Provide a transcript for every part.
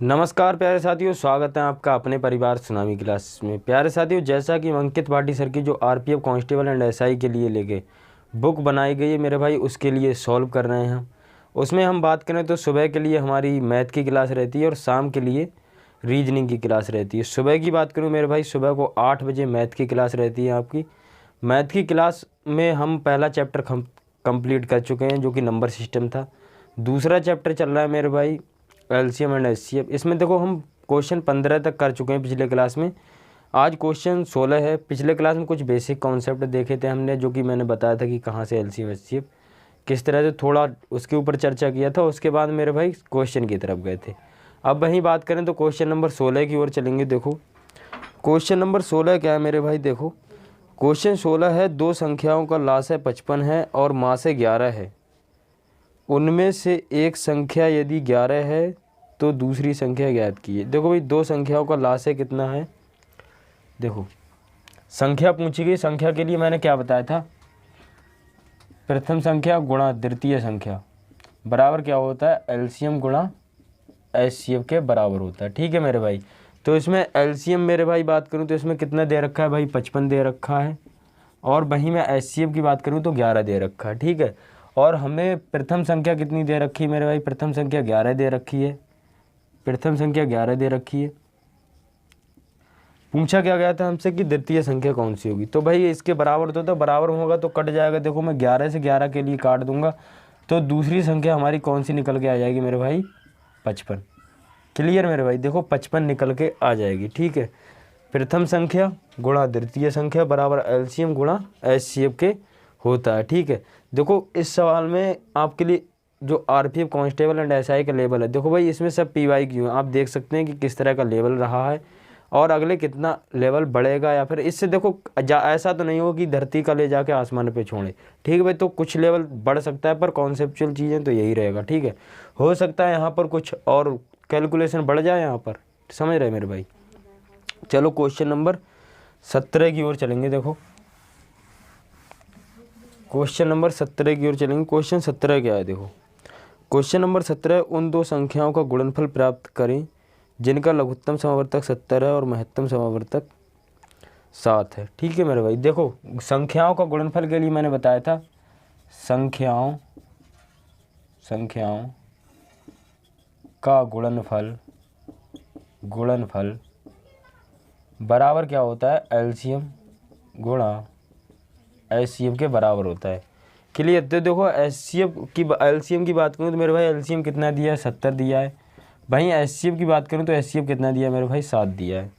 नमस्कार प्यारे साथियों, स्वागत है आपका अपने परिवार सुनामी क्लास में। प्यारे साथियों, जैसा कि अंकित भाटी सर की जो आरपीएफ कांस्टेबल एंड एसआई के लिए लेके बुक बनाई गई है मेरे भाई, उसके लिए सॉल्व कर रहे हैं हम। उसमें हम बात करें तो सुबह के लिए हमारी मैथ की क्लास रहती है और शाम के लिए रीजनिंग की क्लास रहती है। सुबह की बात करूँ मेरे भाई, सुबह को 8 बजे मैथ की क्लास रहती है आपकी। मैथ की क्लास में हम पहला चैप्टर कंप्लीट कर चुके हैं, जो कि नंबर सिस्टम था। दूसरा चैप्टर चल रहा है मेरे भाई एलसीएम एंड एचसीएफ। इसमें देखो हम क्वेश्चन 15 तक कर चुके हैं पिछले क्लास में। आज क्वेश्चन 16 है। पिछले क्लास में कुछ बेसिक कॉन्सेप्ट देखे थे हमने, जो कि मैंने बताया था कि कहाँ से एलसीएम एचसीएफ किस तरह से, थोड़ा उसके ऊपर चर्चा किया था। उसके बाद मेरे भाई क्वेश्चन की तरफ गए थे। अब वहीं बात करें तो क्वेश्चन नंबर 16 की ओर चलेंगे। देखो क्वेश्चन नंबर 16 क्या है मेरे भाई, देखो क्वेश्चन 16 है, दो संख्याओं का लास है 55 है और मास है 11 है। उनमें से एक संख्या यदि 11 है तो दूसरी संख्या ज्ञात कीजिए। देखो भाई, दो संख्याओं का लास है कितना है। देखो संख्या पूछी गई, संख्या के लिए मैंने क्या बताया था, प्रथम संख्या गुणा द्वितीय संख्या बराबर क्या होता है, एलसीएम गुणा एचसीएफ के बराबर होता है। ठीक है मेरे भाई। तो इसमें एलसीएम मेरे भाई बात करूं तो इसमें कितना दे रखा है भाई, 55 दे रखा है। और वहीं मैं एचसीएफ की बात करूं तो 11 दे रखा है। ठीक है। और हमें प्रथम संख्या कितनी दे रखी है मेरे भाई, प्रथम संख्या 11 दे रखी है। प्रथम संख्या 11 दे रखी है। पूछा क्या गया था हमसे कि द्वितीय संख्या कौन सी होगी। तो भाई इसके बराबर तो बराबर होगा तो कट जाएगा। देखो मैं 11 से 11 के लिए काट दूंगा तो दूसरी संख्या हमारी कौन सी निकल के आ जाएगी मेरे भाई, 55। क्लियर मेरे भाई। देखो 55 निकल के आ जाएगी। ठीक है। प्रथम संख्या गुणा द्वितीय संख्या बराबर एलसीएम गुणा एचसीएफ के होता है। ठीक है। देखो इस सवाल में आपके लिए जो आरपीएफ कांस्टेबल एंड एसआई का लेवल है, देखो भाई इसमें सब पीवाई क्यों है, आप देख सकते हैं कि किस तरह का लेवल रहा है और अगले कितना लेवल बढ़ेगा। या फिर इससे देखो ऐसा तो नहीं हो कि धरती का ले जाके आसमान पे छोड़े। ठीक है भाई। तो कुछ लेवल बढ़ सकता है पर कॉन्सेप्चुअल चीज़ें तो यही रहेगा। ठीक है। हो सकता है यहाँ पर कुछ और कैलकुलेशन बढ़ जाए यहाँ पर, समझ रहे मेरे भाई। चलो क्वेश्चन नंबर 17 की ओर चलेंगे। देखो क्वेश्चन नंबर 17 की ओर चलेंगे। क्वेश्चन 17 क्या है, देखो क्वेश्चन नंबर 17, उन दो संख्याओं का गुणनफल प्राप्त करें जिनका लघुत्तम समावर्तक 70 है और महत्तम समावर्तक 7 है। ठीक है मेरे भाई। देखो संख्याओं का गुणनफल के लिए मैंने बताया था, संख्याओं का गुणनफल बराबर क्या होता है, एलसीएम गुणा एचसीएफ के बराबर होता है। क्लियर। तो देखो एलसीएम की बात करूँ तो मेरे भाई एलसीएम कितना दिया है, 70 दिया है। भाई एचसीएफ की बात करूँ तो एचसीएफ कितना दिया है मेरे भाई, 7 दिया है।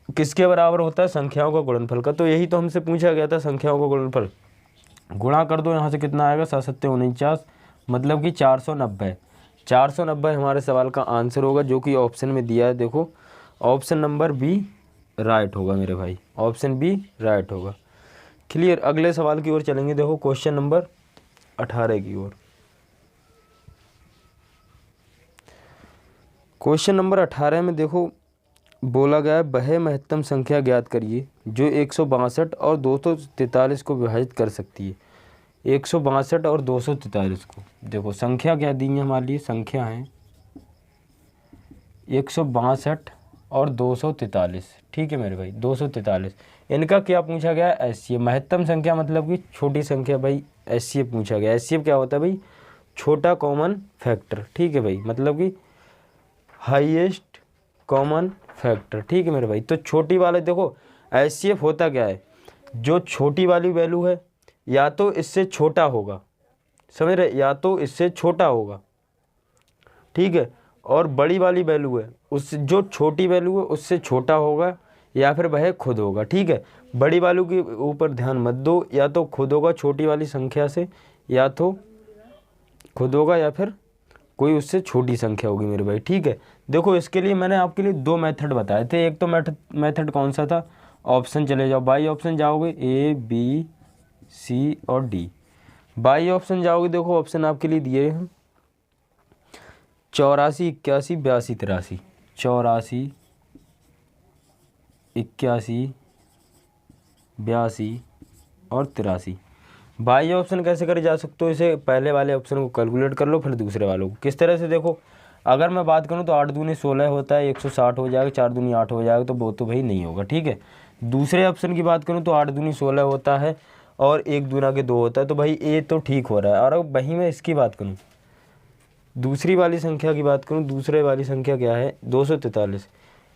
किसके बराबर होता है, संख्याओं का गुणनफल का। तो यही तो हमसे पूछा गया था, संख्याओं का गुणनफल। गुणा कर दो, यहाँ से कितना आएगा, 7 7 49, मतलब कि 490। 490 हमारे सवाल का आंसर होगा, जो कि ऑप्शन में दिया है। देखो ऑप्शन नंबर बी राइट होगा मेरे भाई, ऑप्शन बी राइट होगा। क्लियर। अगले सवाल की ओर चलेंगे। देखो क्वेश्चन नंबर 18 की ओर। क्वेश्चन नंबर 18 में देखो बोला गया है, वह महत्तम संख्या ज्ञात करिए जो 162 और 243 को विभाजित कर सकती है। 162 और 243 को, देखो संख्या क्या दी है हमारे लिए, संख्या है 162 और 243। ठीक है मेरे भाई, 243। इनका क्या पूछा गया, एचसीएफ। महत्तम संख्या मतलब कि छोटी संख्या भाई, एचसीएफ पूछा गया। एचसीएफ क्या होता है भाई, छोटा कॉमन फैक्टर। ठीक है भाई, मतलब कि हाईएस्ट कॉमन फैक्टर। ठीक है मेरे भाई। तो छोटी वाले देखो एचसीएफ होता क्या है, जो छोटी वाली वैल्यू है या तो इससे छोटा होगा, समझ रहे, या तो इससे छोटा होगा। ठीक है। और बड़ी वाली वैल्यू है, उस जो छोटी वैल्यू है उससे छोटा होगा या फिर वह खुद होगा। ठीक है। बड़ी वाली के ऊपर ध्यान मत दो, या तो खुद होगा छोटी वाली संख्या से, या तो खुद होगा या फिर कोई उससे छोटी संख्या होगी मेरे भाई। ठीक है। देखो इसके लिए मैंने आपके लिए दो मेथड बताए थे। एक तो मेथड कौन सा था, ऑप्शन चले जाओ, बाई ऑप्शन जाओगे, ए बी सी और डी। बाई ऑप्शन जाओगे, देखो ऑप्शन आपके लिए दिए हैं 84 81 82 83। 84 81 82 और 83। बाई ऑप्शन कैसे करे जा सकते हो, इसे पहले वाले ऑप्शन को कैलकुलेट कर लो फिर दूसरे वालों को। किस तरह से, देखो अगर मैं बात करूँ तो 8 दूनी 16 होता है, 160 हो जाएगा, 4 दूनी 8 हो जाएगा, तो वो तो भाई नहीं होगा। ठीक है, दूसरे ऑप्शन की बात करूँ तो 8 दूनी 16 होता है और 1 दूना के 2 होता है, तो भाई ए तो ठीक हो रहा है। और अब वहीं मैं इसकी बात करूँ, दूसरी वाली संख्या की बात करूँ, दूसरे वाली संख्या क्या है 243,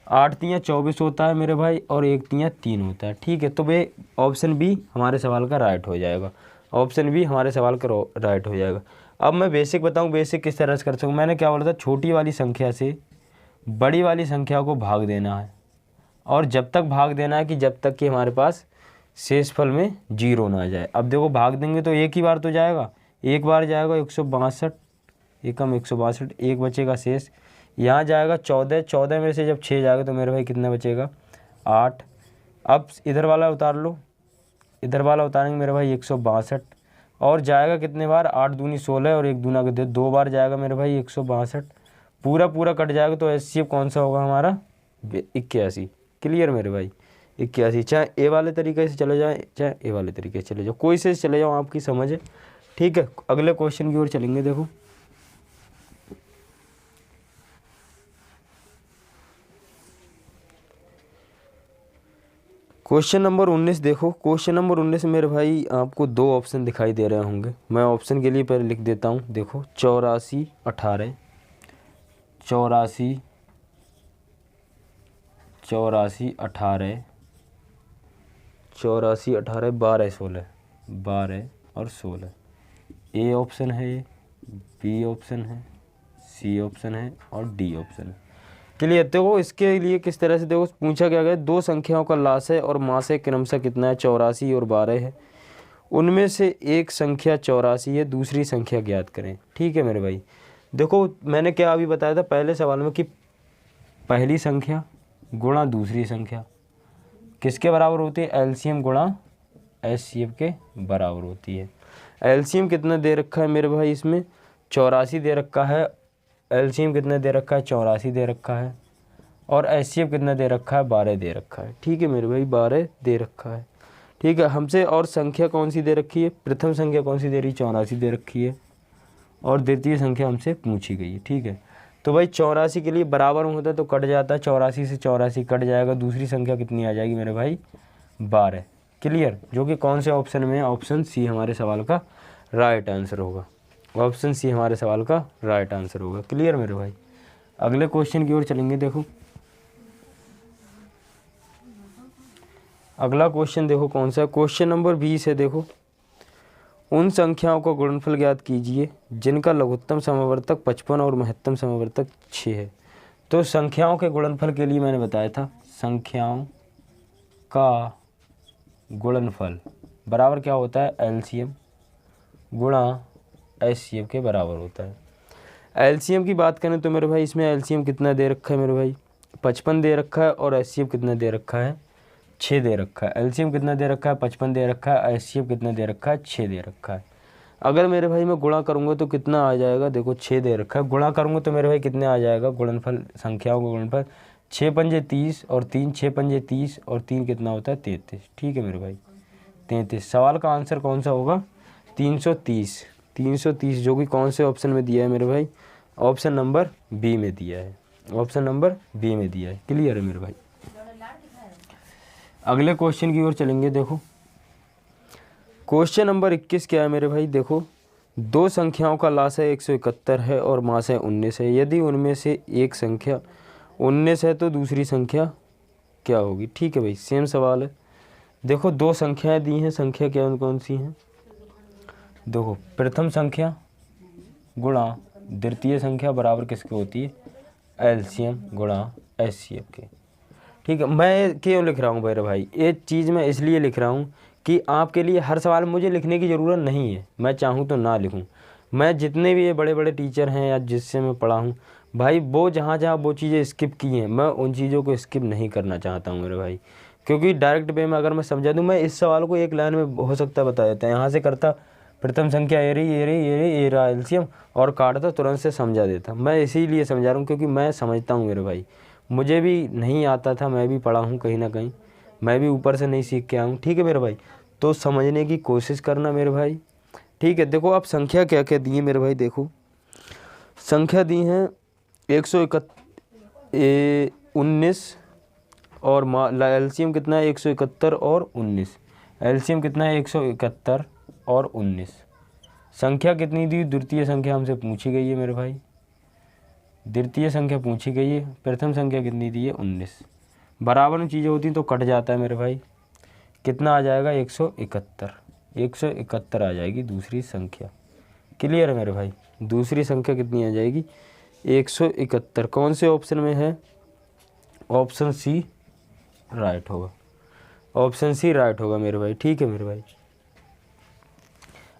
8 तियाँ 24 होता है मेरे भाई और 1 तियाँ 3 होता है। ठीक है, तो भाई ऑप्शन बी हमारे सवाल का राइट हो जाएगा, ऑप्शन बी हमारे सवाल का राइट हो जाएगा। अब मैं बेसिक बताऊं, बेसिक किस तरह से कर सकूँ। मैंने क्या बोला था, छोटी वाली संख्या से बड़ी वाली संख्या को भाग देना है और जब तक भाग देना है कि जब तक कि हमारे पास शेषफल में 0 ना आ जाए। अब देखो भाग देंगे तो एक ही बार तो जाएगा, एक बार जाएगा 162, एकम 162, एक बचेगा शेष, यहाँ जाएगा 14, 14 में से जब 6 जाएगा तो मेरे भाई कितना बचेगा 8। अब इधर वाला उतार लो, इधर वाला उतारेंगे मेरे भाई 162 और जाएगा कितने बार, 8 दूनी 16 और 1 दूना के 2 बार जाएगा मेरे भाई 162, पूरा पूरा कट जाएगा। तो एचसीएफ कौन सा होगा हमारा 81। क्लियर मेरे भाई, 81। चाहे ए वाले तरीके से चले जाए चाहे ए वाले तरीके से चले जाओ, कोई से चले जाओ, आपकी समझ है। ठीक है, अगले क्वेश्चन की ओर चलेंगे। देखो क्वेश्चन नंबर 19 देखो, क्वेश्चन नंबर 19 मेरे भाई आपको 2 ऑप्शन दिखाई दे रहे होंगे। मैं ऑप्शन के लिए पहले लिख देता हूँ। देखो 84 18, 84 84 18, 84 18, 12 16, 12 और 16। ए ऑप्शन है, ये बी ऑप्शन है, सी ऑप्शन है और डी ऑप्शन है। क्लियर। देखो इसके लिए किस तरह से, देखो पूछा क्या गया, 2 संख्याओं का लास है और मास है क्रमशः कितना है 84 और 12 है, उनमें से एक संख्या 84 है, दूसरी संख्या ज्ञात करें। ठीक है मेरे भाई, देखो मैंने क्या अभी बताया था पहले सवाल में कि पहली संख्या गुणा दूसरी संख्या किसके बराबर होती है, एलसीएम गुणा एचसीएफ के बराबर होती है। एलसीएम कितना दे रखा है मेरे भाई, इसमें 84 दे रखा है, एलसीएम कितना दे रखा है 84 दे रखा है, और एचसीएफ कितना दे रखा है 12 दे रखा है। ठीक है मेरे भाई, 12 दे रखा है। ठीक है, हमसे और संख्या कौन सी दे रखी है, प्रथम संख्या कौन सी दे रही है 84 दे रखी है और द्वितीय संख्या हमसे पूछी गई है। ठीक है, तो भाई 84 के लिए बराबर होता है तो कट जाता है, 84 से 84 कट जाएगा, दूसरी संख्या कितनी आ जाएगी मेरे भाई 12। क्लियर, जो कि कौन से ऑप्शन में है, ऑप्शन सी हमारे सवाल का राइट आंसर होगा, ऑप्शन सी हमारे सवाल का राइट आंसर होगा। क्लियर मेरे भाई, अगले क्वेश्चन की ओर चलेंगे। देखो अगला क्वेश्चन देखो कौन सा है, क्वेश्चन नंबर 20 है। देखो उन संख्याओं का गुणनफल ज्ञात कीजिए जिनका लघुत्तम समवर्तक 55 और महत्तम समवर्तक 6 है। तो संख्याओं के गुणनफल के लिए मैंने बताया था, संख्याओं का गुणनफल बराबर क्या होता है, एलसीएम गुणा एचसीएफ के बराबर होता है। एलसीएम की बात करें तो मेरे भाई इसमें एलसीएम कितना दे रखा है मेरे भाई 55 दे रखा है और एचसीएफ कितना दे रखा है 6 दे रखा है। एलसीएम कितना दे रखा है 55 दे रखा है, एचसीएफ कितना दे रखा है 6 दे रखा है। अगर मेरे भाई मैं गुणा करूँगा तो कितना आ जाएगा, देखो 6 दे रखा है, गुणा करूँगा तो मेरे भाई कितने आ जाएगा गुणनफल, संख्याओं का गुणनफल 6 पंजे 30 और 3 6 पंजे 30 और 3 कितना होता है 33। ठीक है मेरे भाई 33। सवाल का आंसर कौन सा होगा 330, 330 जो कि कौन से ऑप्शन में दिया है मेरे भाई, ऑप्शन नंबर बी में दिया है, ऑप्शन नंबर बी में दिया है। क्लियर है मेरे भाई, अगले क्वेश्चन की ओर चलेंगे। देखो क्वेश्चन नंबर 21 क्या है मेरे भाई, देखो 2 संख्याओं का लास है 171 है और मास है 19 है, यदि उनमें से एक संख्या 19 है तो दूसरी संख्या क्या होगी। ठीक है भाई, सेम सवाल है। देखो 2 संख्याएं दी हैं, संख्या क्या कौन सी हैं, देखो प्रथम संख्या गुणा द्वितीय संख्या बराबर किसके होती है, एलसीएम गुणा एचसीएफ के। ठीक है, मैं क्यों लिख रहा हूँ मेरे भाई, ये चीज़ मैं इसलिए लिख रहा हूँ कि आपके लिए हर सवाल मुझे लिखने की ज़रूरत नहीं है, मैं चाहूँ तो ना लिखूँ। मैं जितने भी ये बड़े बड़े टीचर हैं या जिससे मैं पढ़ा हूँ भाई, वो जहाँ जहाँ वो चीज़ें स्किप की हैं, मैं उन चीज़ों को स्किप नहीं करना चाहता हूँ मेरे भाई, क्योंकि डायरेक्ट वे में अगर मैं समझा दूँ, मैं इस सवाल को एक लाइन में हो सकता है बता देता है, यहाँ से करता प्रथम संख्या ये रही ये रही ये रही ये रहा एलसीएम और काटता तुरंत से समझा देता। मैं इसीलिए समझा रहा हूँ क्योंकि मैं समझता हूँ मेरे भाई, मुझे भी नहीं आता था, मैं भी पढ़ा हूँ कहीं ना कहीं, मैं भी ऊपर से नहीं सीख के आया हूँ। ठीक है मेरे भाई, तो समझने की कोशिश करना मेरे भाई। ठीक है, देखो आप संख्या क्या क्या दी है मेरे भाई, देखो संख्या दी हैं 119 और एलसीएम कितना है 171 और 19। एलसीएम कितना है 171 और 19। संख्या कितनी दी, द्वितीय संख्या हमसे पूछी गई है मेरे भाई, द्वितीय संख्या पूछी गई है। प्रथम संख्या कितनी दी है 19। बराबर में चीज़ें होती तो कट जाता है मेरे भाई, कितना आ जाएगा 171। 171 आ जाएगी दूसरी संख्या। क्लियर है मेरे भाई, दूसरी संख्या कितनी आ जाएगी 171। कौन से ऑप्शन में है, ऑप्शन सी राइट होगा, ऑप्शन सी राइट होगा मेरे भाई। ठीक है मेरे भाई,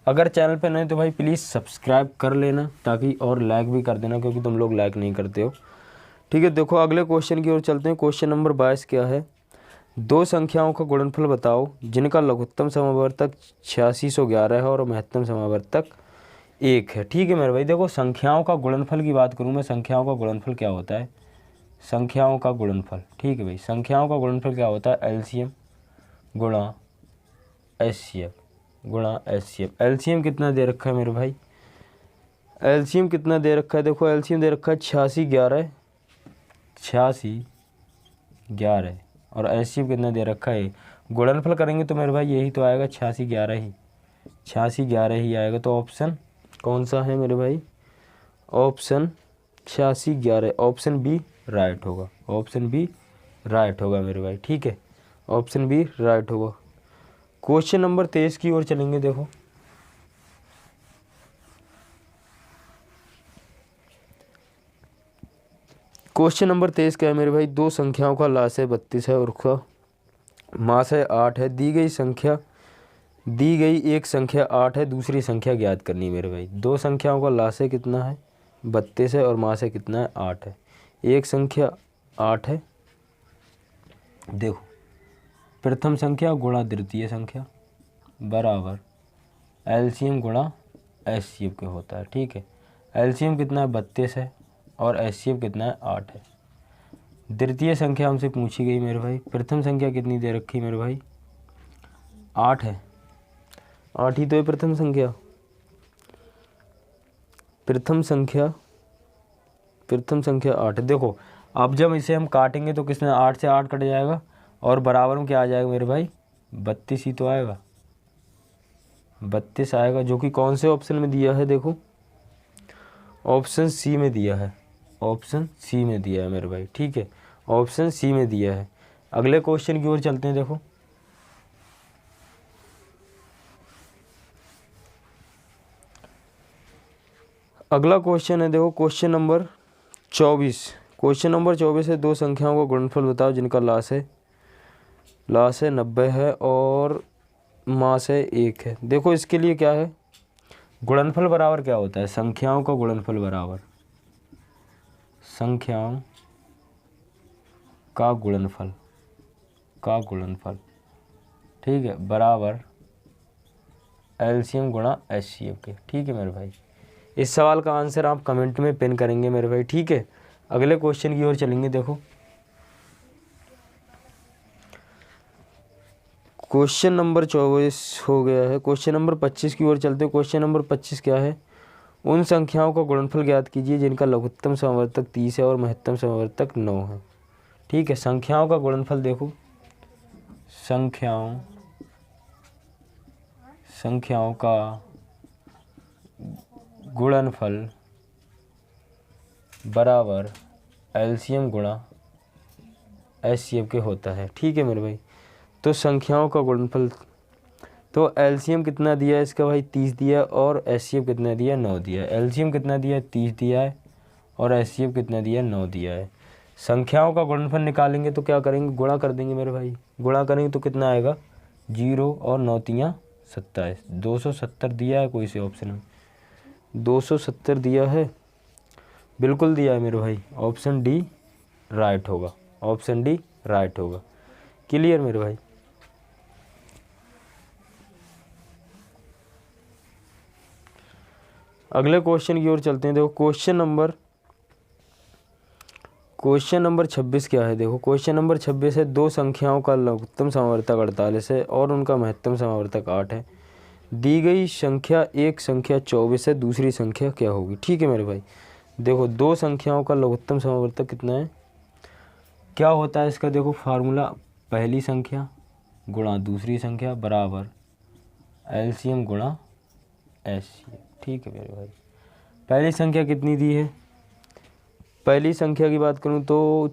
अगर चैनल पे नहीं तो भाई प्लीज़ सब्सक्राइब कर लेना, ताकि और लाइक भी कर देना, क्योंकि तुम लोग लाइक नहीं करते हो। ठीक है, देखो अगले क्वेश्चन की ओर चलते हैं। क्वेश्चन नंबर 22 क्या है, दो संख्याओं का गुणनफल बताओ जिनका लघुत्तम समावर्तक 8611 है और महत्तम समावर्तक 1 है। ठीक है मेरे भाई, देखो संख्याओं का गुणनफल की बात करूँ मैं, संख्याओं का गुणनफल क्या होता है, संख्याओं का गुणनफल। ठीक है भाई, संख्याओं का गुणनफल क्या होता है, एलसीएम गुणा एचसीएफ गुणा एचसीएफ। एलसीएम कितना दे रखा है मेरे भाई, एलसीएम कितना दे रखा है, देखो एलसीएम दे रखा है 8611 और एचसीएफ कितना दे रखा है। गुणनफल करेंगे तो मेरे भाई यही तो आएगा 8611 ही आएगा। तो ऑप्शन कौन सा है मेरे भाई, ऑप्शन 8611, ऑप्शन बी राइट होगा, ऑप्शन बी राइट होगा मेरे भाई। ठीक है, ऑप्शन बी राइट होगा। क्वेश्चन नंबर 23 की ओर चलेंगे। देखो क्वेश्चन नंबर 23 क्या है मेरे भाई, दो संख्याओं का लास है 32 है और उसका मास है 8 है। दी गई एक संख्या 8 है, दूसरी संख्या ज्ञात करनी है मेरे भाई। दो संख्याओं का लास है कितना है 32 है और मास है कितना है 8 है। एक संख्या 8 है, देखो प्रथम संख्या गुणा द्वितीय संख्या बराबर एलसीएम गुणा एचसीएफ के होता है। ठीक है, एलसीएम कितना है 32 है और एचसीएफ कितना है 8 है। द्वितीय संख्या हमसे पूछी गई मेरे भाई, प्रथम संख्या कितनी दे रखी मेरे भाई 8 है, 8 ही तो है प्रथम संख्या। प्रथम संख्या 8 है। देखो अब जब इसे हम काटेंगे तो किसमें 8 से 8 कट जाएगा और बराबर में क्या आ जाएगा मेरे भाई 32 ही तो आएगा, 32 आएगा, जो कि कौन से ऑप्शन में दिया है, देखो ऑप्शन सी में दिया है, ऑप्शन सी में दिया है मेरे भाई। ठीक है, ऑप्शन सी में दिया है। अगले क्वेश्चन की ओर चलते हैं। देखो अगला क्वेश्चन है, देखो क्वेश्चन नंबर 24। क्वेश्चन नंबर 24 है, दो संख्याओं का गुणनफल बताओ जिनका लास है 90 है और मास है 1 है। देखो इसके लिए क्या है, गुणनफल बराबर क्या होता है, संख्याओं का गुणनफल बराबर संख्याओं का गुणनफल ठीक है, बराबर एलसीएम गुणा एचसीएफ के। ठीक है मेरे भाई, इस सवाल का आंसर आप कमेंट में पिन करेंगे मेरे भाई। ठीक है, अगले क्वेश्चन की ओर चलेंगे। देखो क्वेश्चन नंबर 24 हो गया है, क्वेश्चन नंबर 25 की ओर चलते हैं। क्वेश्चन नंबर 25 क्या है, उन संख्याओं का गुणनफल ज्ञात कीजिए जिनका लघुत्तम समावर्तक 30 है और महत्तम समावर्तक 9 है। ठीक है, संख्याओं का गुणनफल देखो, संख्याओं का गुणनफल बराबर एलसीएम गुणा एचसीएफ के होता है। ठीक है मेरे भाई, तो संख्याओं का गुणनफल, तो एलसीएम कितना दिया है इसका भाई 30 दिया और एचसीएफ कितना दिया है 9 दिया है। एलसीएम कितना दिया है 30 दिया है और एचसीएफ कितना दिया है 9 दिया है। संख्याओं का गुणनफल निकालेंगे तो क्या करेंगे, गुणा कर देंगे मेरे भाई। गुणा करेंगे तो कितना आएगा 0 और 9 तियाँ 27, 270 दिया है कोई से ऑप्शन में, 270 दिया है, बिल्कुल दिया है मेरे भाई, ऑप्शन डी राइट होगा, ऑप्शन डी राइट होगा। क्लियर मेरे भाई। अगले क्वेश्चन की ओर चलते हैं। देखो क्वेश्चन नंबर 26 क्या है, देखो क्वेश्चन नंबर 26 है, दो संख्याओं का लघुत्तम समावर्तक 48 है और उनका महत्तम समावर्तक 8 है। दी गई संख्या एक संख्या 24 है, दूसरी संख्या क्या होगी। ठीक है मेरे भाई, देखो दो संख्याओं का लघुत्तम समवर्तक कितना है, क्या होता है इसका, देखो फार्मूला, पहली संख्या गुणा दूसरी संख्या बराबर एलसीएम गुणा एचसीएफ। ठीक है मेरे भाई, पहली संख्या कितनी दी है, पहली संख्या की बात करूं तो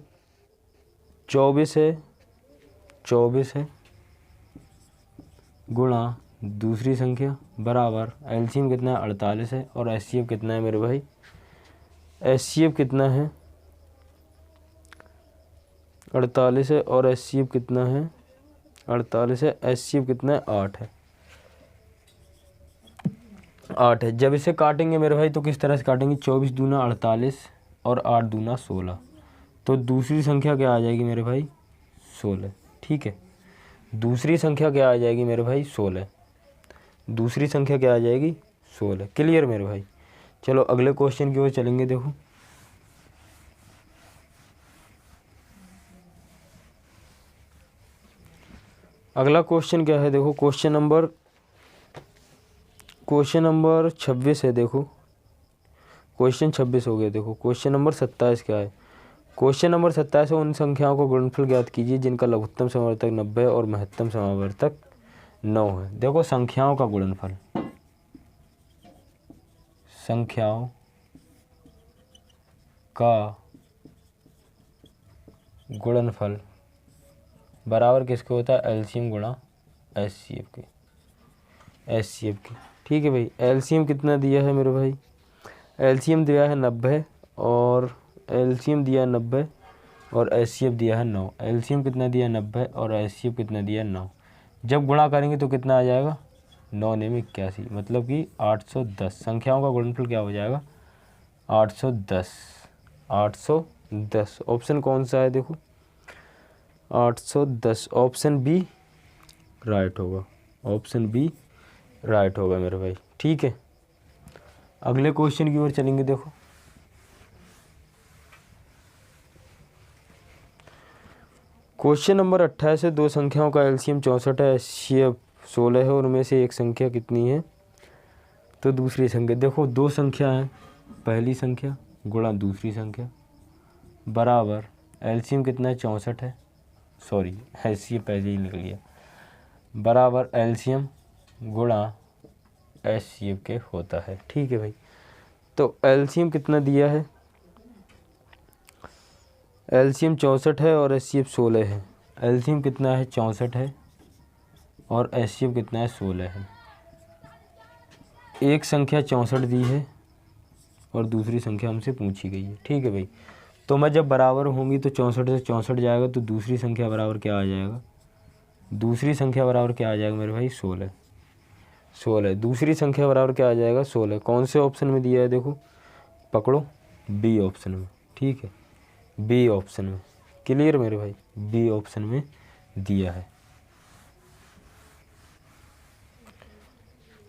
24 है, 24 है गुणा दूसरी संख्या बराबर एलसीएम कितना है 48 है, और एचसीएफ कितना है मेरे भाई, एचसीएफ कितना है 48 है, और एचसीएफ कितना है 48 है, एचसीएफ कितना है 8 है, 8 है। जब इसे काटेंगे मेरे भाई तो किस तरह से काटेंगे, 24 दूना 48 और 8 दूना 16, तो दूसरी संख्या क्या आ जाएगी मेरे भाई 16। ठीक है, दूसरी संख्या क्या आ जाएगी मेरे भाई 16, दूसरी संख्या क्या आ जाएगी 16। क्लियर मेरे भाई, चलो अगले क्वेश्चन की ओर चलेंगे। देखो अगला क्वेश्चन क्या है, देखो क्वेश्चन नंबर 26 है। देखो क्वेश्चन 26 हो गया। देखो क्वेश्चन नंबर 27 क्या है, क्वेश्चन नंबर 27 है, उन संख्याओं को गुणनफल ज्ञात कीजिए जिनका लघुत्तम समवर्तक 90 और महत्तम समवर्तक 9 है। देखो संख्याओं का गुणनफल, संख्याओं का गुणनफल बराबर किसके होता है, एलसीएम गुणा एचसीएफ के, एचसीएफ के। ठीक है भाई, एलसीएम कितना दिया है मेरे भाई, एलसीएम दिया है 90 और एलसीएम दिया है 90 और एचसीएफ दिया है 9। एलसीएम कितना दिया है 90 और एचसीएफ कितना दिया है 9। जब गुणा करेंगे तो कितना आ जाएगा 9 9 81, मतलब कि 810। संख्याओं का गुणनफल क्या हो जाएगा 810, 810। ऑप्शन कौन सा है, देखो 810, ऑप्शन बी राइट होगा, ऑप्शन बी राइट होगा मेरे भाई। ठीक है, अगले क्वेश्चन की ओर चलेंगे। देखो क्वेश्चन नंबर 28 है, दो संख्याओं का एलसीएम 64 है, एचसीएफ 16 है, और उनमें से एक संख्या कितनी है, तो दूसरी संख्या। देखो दो संख्या है, पहली संख्या गुणा दूसरी संख्या बराबर एलसीएम कितना है 64 है, सॉरी एचसीएफ पहले ही निकल गया, बराबर एलसीएम गुणा एचसीएफ के होता है। ठीक है भाई, तो एलसीएम कितना दिया है, एलसीएम 64 है और एचसीएफ 16 है। एलसीएम कितना है 64 है और एचसीएफ कितना है 16 है। एक संख्या 64 दी है और दूसरी संख्या हमसे पूछी गई है। ठीक है भाई, तो मैं जब बराबर होंगी तो 64 से 64 जाएगा, तो दूसरी संख्या बराबर क्या आ जाएगा, दूसरी संख्या बराबर क्या आ जाएगा मेरे भाई 16, 16। दूसरी संख्या बराबर क्या आ जाएगा 16। कौन से ऑप्शन में दिया है, देखो पकड़ो, बी ऑप्शन में। ठीक है, बी ऑप्शन में। क्लियर मेरे भाई, बी ऑप्शन में दिया है।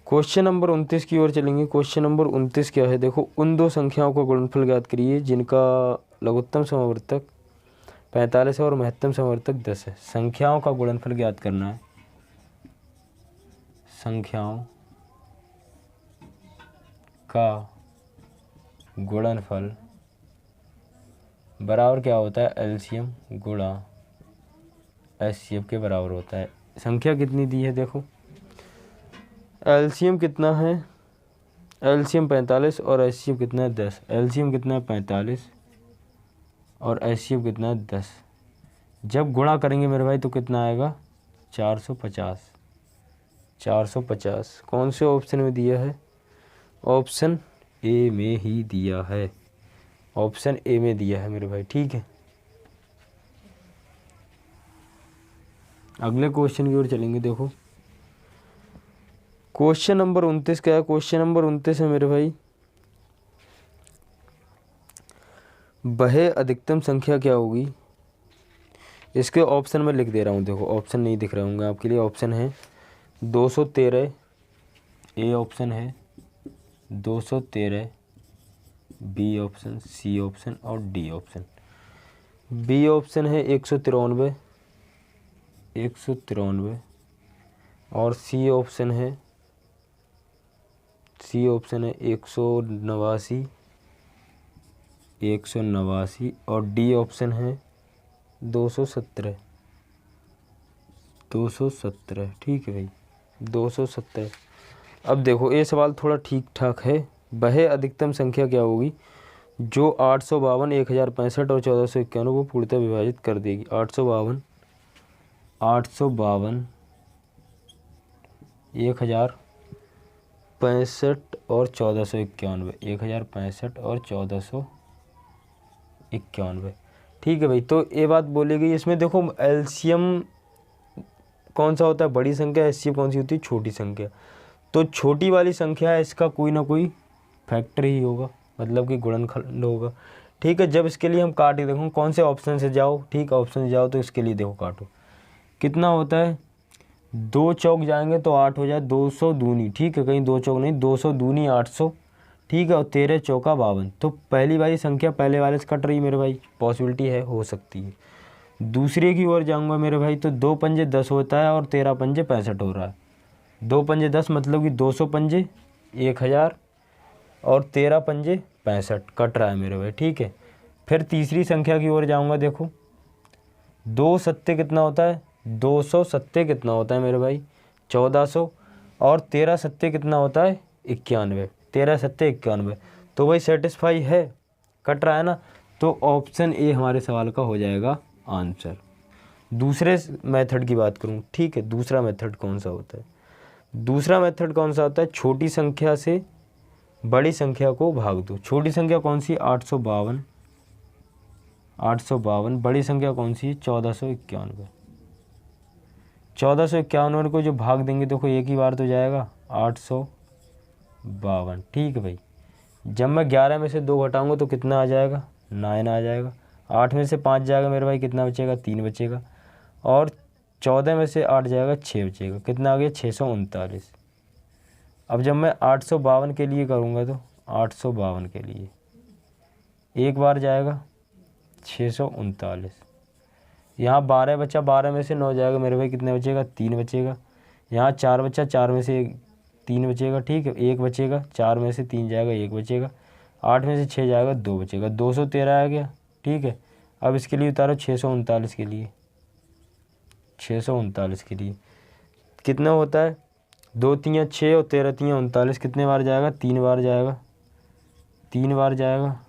क्वेश्चन नंबर 29 की ओर चलेंगे। क्वेश्चन नंबर 29 क्या है, देखो उन दो संख्याओं का गुणनफल ज्ञात करिए जिनका लघुत्तम समवर्तक 45 है और महत्तम समवर्तक 10 है। संख्याओं का गुणनफल ज्ञात करना है, संख्याओं का गुणनफल बराबर क्या होता है, एलसीएम गुणा एचसीएफ के बराबर होता है। संख्या कितनी दी है, देखो एलसीएम कितना है, एलसीएम 45 और एचसीएफ कितना है 10। एलसीएम कितना है 45 और एचसीएफ कितना है 10। जब गुणा करेंगे मेरे भाई तो कितना आएगा 450, 450। कौन से ऑप्शन में दिया है, ऑप्शन ए में ही दिया है, ऑप्शन ए में दिया है मेरे भाई। ठीक है, अगले क्वेश्चन की ओर चलेंगे। देखो क्वेश्चन नंबर 29 क्या है, क्वेश्चन नंबर 29 है मेरे भाई, वह अधिकतम संख्या क्या होगी। इसके ऑप्शन में लिख दे रहा हूँ, देखो ऑप्शन नहीं दिख रहे होंगे आपके लिए। ऑप्शन है 213, ए ऑप्शन है 213, बी ऑप्शन, सी ऑप्शन और डी ऑप्शन। बी ऑप्शन है 193, 193, और सी ऑप्शन है 189, 189 और डी ऑप्शन है 217। 217 ठीक है भाई, 217। अब देखो ये सवाल थोड़ा ठीक ठाक है। वह अधिकतम संख्या क्या होगी जो 852, 1065 और 1491 को पूर्णतः विभाजित कर देगी। 852, 1065 और 1491, 1065 और 1491 ठीक है भाई। तो ये बात बोली गई इसमें, देखो एलसीएम कौन सा होता है, बड़ी संख्या, एचसीएफ कौन सी होती है, छोटी संख्या। तो छोटी वाली संख्या है इसका कोई ना कोई फैक्टर ही होगा, मतलब कि गुणनखंड होगा। ठीक है, जब इसके लिए हम काटे, देखो कौन से ऑप्शन से जाओ, ठीक ऑप्शन से जाओ तो इसके लिए देखो काटो कितना होता है। 2 चौक जाएंगे तो 8 हो जाए, 200 दूनी, ठीक है, कहीं 2 चौक नहीं, 200 दूनी 800, ठीक है, और 13 चौका 52। तो पहली वाली संख्या पहले वाले से कट रही है मेरे भाई, पॉसिबिलिटी है, हो सकती है। दूसरे की ओर जाऊंगा मेरे भाई तो 2 पंजे 10 होता है और 13 पंजे 65 हो रहा है। 2 पंजे 10 मतलब कि 200 पंजे 1000 और 13 पंजे 65 कट रहा है मेरे भाई, ठीक है। फिर तीसरी संख्या की ओर जाऊंगा, देखो 2 सत्ते कितना होता है, 200 सत्ते कितना होता है मेरे भाई, 1400, और 13 सत्ते कितना होता है, 91, 13 सत्ते 91। तो वही सेटिस्फाई है, कट रहा है ना। तो ऑप्शन ए हमारे सवाल का हो जाएगा आंसर। दूसरे मेथड की बात करूं, ठीक है, दूसरा मेथड कौन सा होता है, दूसरा मेथड कौन सा होता है, छोटी संख्या से बड़ी संख्या को भाग दो। छोटी संख्या कौन सी, 852, 852, बड़ी संख्या कौन सी, 1491। 1451 को जो भाग देंगे देखो एक ही बार तो जाएगा, 852, ठीक है भाई। जब मैं 11 में से 2 घटाऊंगा तो कितना आ जाएगा, 9 आ जाएगा। 8 में से 5 जाएगा मेरे भाई, कितना बचेगा, 3 बचेगा। और 14 में से 8 जाएगा, 6 बचेगा, कितना आ गया, 639। अब जब मैं 852 के लिए करूँगा तो 852 के लिए एक बार जाएगा 639, यहाँ 12 बचा, 12 में से 9 जाएगा मेरे भाई, कितने बचेगा, 3 बचेगा। यहाँ 4 बचा, 4 में से 3 बचेगा, ठीक है, 1 बचेगा, 4 में से 3 जाएगा, 1 बचेगा। 8 में से 6 जाएगा, 2 बचेगा, 213 आ गया, ठीक है। अब इसके लिए उतारो 639 के लिए, 639 के लिए कितना होता है, 2 तियाँ 6 और 13 तियाँ 39, कितने बार जाएगा, 3 बार जाएगा, 3 बार जाएगा,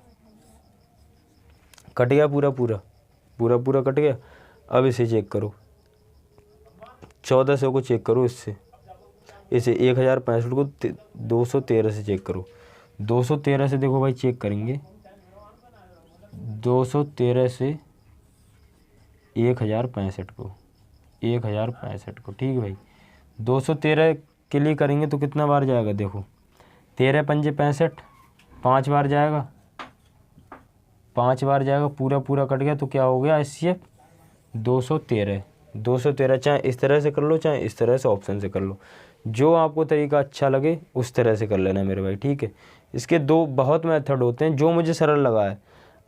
कट गया पूरा पूरा, पूरा पूरा कट गया। अब इसे चेक करो, 1400 को चेक करो इससे, इसे 1065 को 213 से चेक करो। 213 से देखो भाई चेक करेंगे, 213 से 1065 को, 1065 को, ठीक है भाई। 213 के लिए करेंगे तो कितना बार जाएगा, देखो 13 पंजे 65, 5 बार जाएगा, 5 बार जाएगा, पूरा पूरा कट गया। तो क्या हो गया, एचसीएफ 213। 213 चाहे इस तरह से कर लो, चाहे इस तरह से ऑप्शन से कर लो, जो आपको तरीका अच्छा लगे उस तरह से कर लेना मेरे भाई, ठीक है। इसके 2 बहुत मेथड होते हैं, जो मुझे सरल लगा है।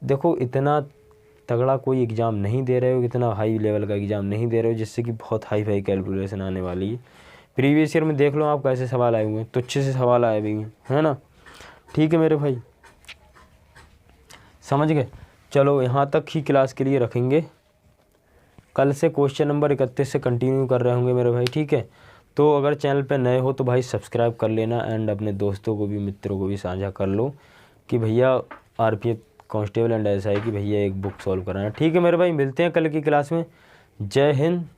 देखो इतना तगड़ा कोई एग्ज़ाम नहीं दे रहे हो, इतना हाई लेवल का एग्ज़ाम नहीं दे रहे हो जिससे कि बहुत हाई फाई कैलकुलेशन आने वाली है। प्रीवियस ईयर में देख लो आप कैसे सवाल आए हुए हैं, तो अच्छे से सवाल आए भी हैं, है ना, ठीक है मेरे भाई, समझ गए। चलो यहाँ तक ही क्लास के लिए रखेंगे, कल से क्वेश्चन नंबर 31 से कंटिन्यू कर रहे होंगे मेरे भाई, ठीक है। तो अगर चैनल पे नए हो तो भाई सब्सक्राइब कर लेना, एंड अपने दोस्तों को भी, मित्रों को भी साझा कर लो कि भैया आरपीएफ कांस्टेबल एंड एसआई की भैया एक बुक सॉल्व कराना, ठीक है मेरे भाई। मिलते हैं कल की क्लास में। जय हिंद,